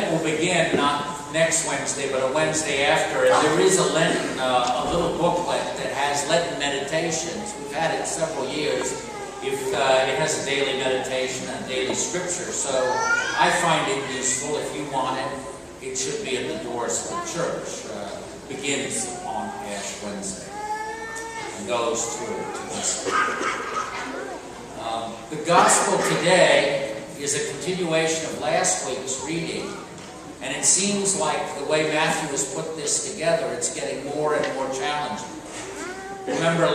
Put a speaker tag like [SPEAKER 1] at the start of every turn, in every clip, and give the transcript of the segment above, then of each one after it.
[SPEAKER 1] that will begin not next Wednesday, but a Wednesday after. And there is a Lenten, a little booklet that has Lenten meditations. We've had it several years. It has a daily meditation and a daily scripture. So I find it useful. If you want it, it should be at the doors of the church. Begins on Ash Wednesday and goes through to Easter. The gospel today is a continuation of last week's reading, and it seems like the way Matthew has put this together, it's getting more and more challenging. Remember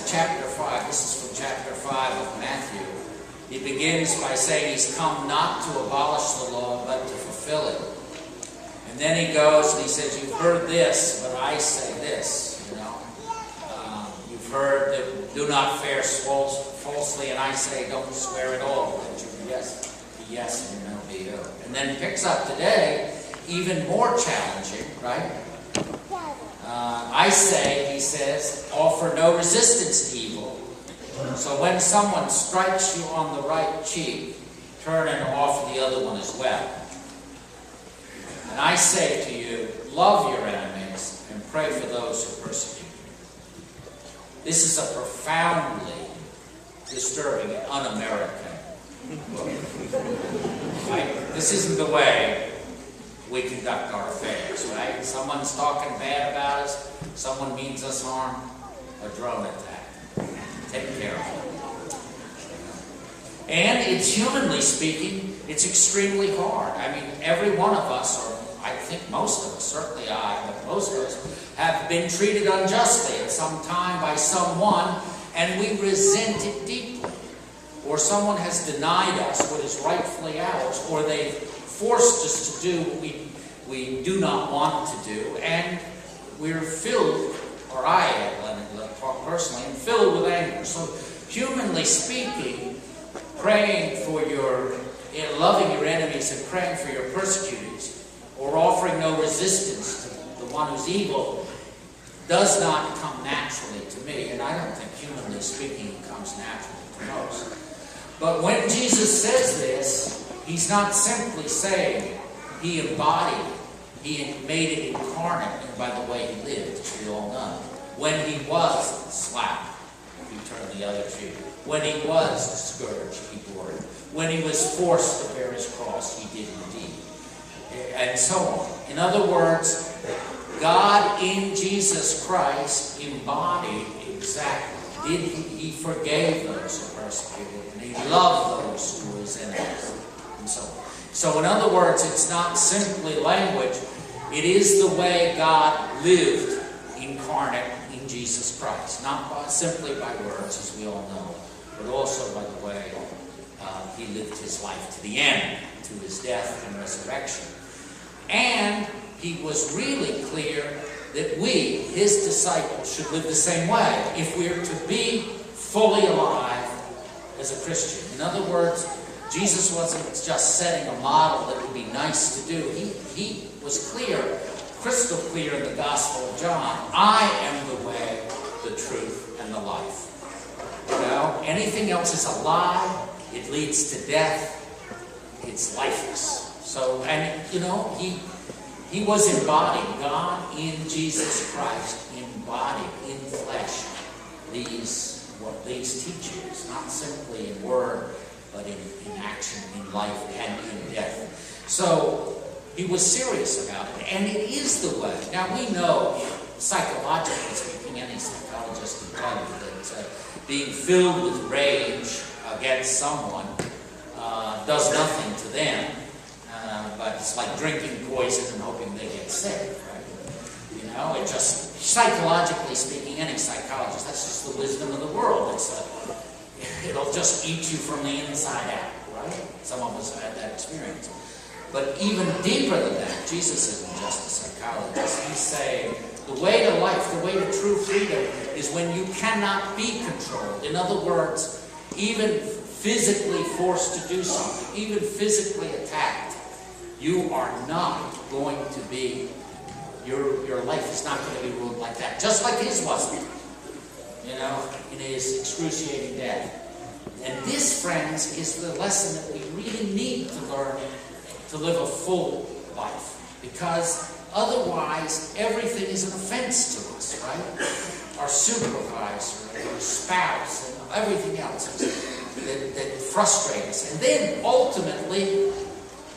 [SPEAKER 1] chapter 5, this is from chapter 5 of Matthew. He begins by saying he's come not to abolish the law, but to fulfill it. And then he goes and he says, you've heard this, but I say this, you've heard that do not swear falsely, and I say don't swear at all. Let your yes be yes and your no be no. And then picks up today, even more challenging, right? I say, he says, offer no resistance to evil. So when someone strikes you on the right cheek, turn and offer the other one as well. And I say to you, love your enemies and pray for those who persecute you. This is a profoundly disturbing and un-American book. Right? This isn't the way we conduct our affairs, right? Someone's talking bad about us, someone means us harm, a drone attack. Take care of it. And it's humanly speaking, it's extremely hard. I mean, every one of us, or I think most of us, certainly I, but most of us, have been treated unjustly at some time by someone, and we resent it deeply. Or someone has denied us what is rightfully ours, or they've forced us to do what we do not want to do, and we're filled, or I am, let me talk personally, I'm filled with anger. So, humanly speaking, praying for loving your enemies and praying for your persecutors, or offering no resistance to the one who's evil, does not come naturally to me, and I don't think humanly speaking it comes naturally to most. But when Jesus says this, he's not simply saying he embodied it. He made it incarnate by the way he lived, as we all know. When he was slapped, he turned the other cheek. When he was scourged, he bore it. When he was forced to bear his cross, he did indeed. And so on. In other words, God in Jesus Christ embodied exactly. He forgave those who persecuted, and he loved those who were his enemies, and so on. So in other words, it's not simply language. It is the way God lived incarnate in Jesus Christ. Not simply by words, as we all know, but also by the way he lived his life to the end, to his death and resurrection. And he was really clear that we, his disciples, should live the same way if we're to be fully alive as a Christian. In other words, Jesus wasn't just setting a model that would be nice to do. He was clear, crystal clear in the Gospel of John. I am the way, the truth, and the life. Anything else is a lie. It leads to death. It's lifeless. So, and he was embodied. God in Jesus Christ embodied in flesh these teachings, not simply in word, but in action, in life, and in death. So he was serious about it, and it is the way. Now we know, psychologically speaking, any psychologist can tell you that being filled with rage against someone does nothing to them, but it's like drinking poison and hoping they get sick, right? It just, psychologically speaking, any psychologist, that's just the wisdom of the world. It'll just eat you from the inside out, right? Some of us have had that experience. But even deeper than that, Jesus isn't just a psychologist. He's saying the way to life, the way to true freedom is when you cannot be controlled. In other words, even physically forced to do something, even physically attacked, you are not going to be, your life is not going to be ruled like that. Just like his wasn't, in his excruciating death. And this, friends, is the lesson that we really need to learn to live a full life. Because otherwise, everything is an offense to us, right? Our supervisor, our spouse, and everything else that frustrate us. And then, ultimately,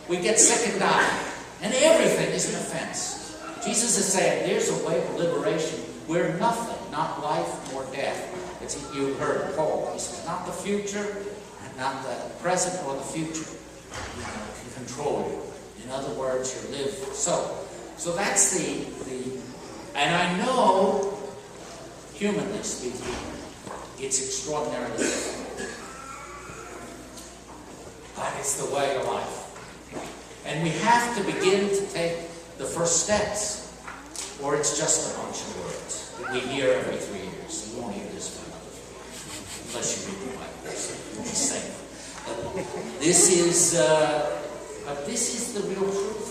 [SPEAKER 1] we get sick and die. And everything is an offense. Jesus is saying, there's a way of liberation where nothing, not life nor death. You heard Paul. He says, not the future, not the present or the future, can control you. In other words, you live. So that's the and I know, humanly speaking, it's extraordinarily difficult. But it's the way of life. And we have to begin to take the first steps, or it's just a bunch of words that we hear every 3 years. You won't hear this for another 3 years, unless you read the Bible. So you'll be safe. But this is the real truth.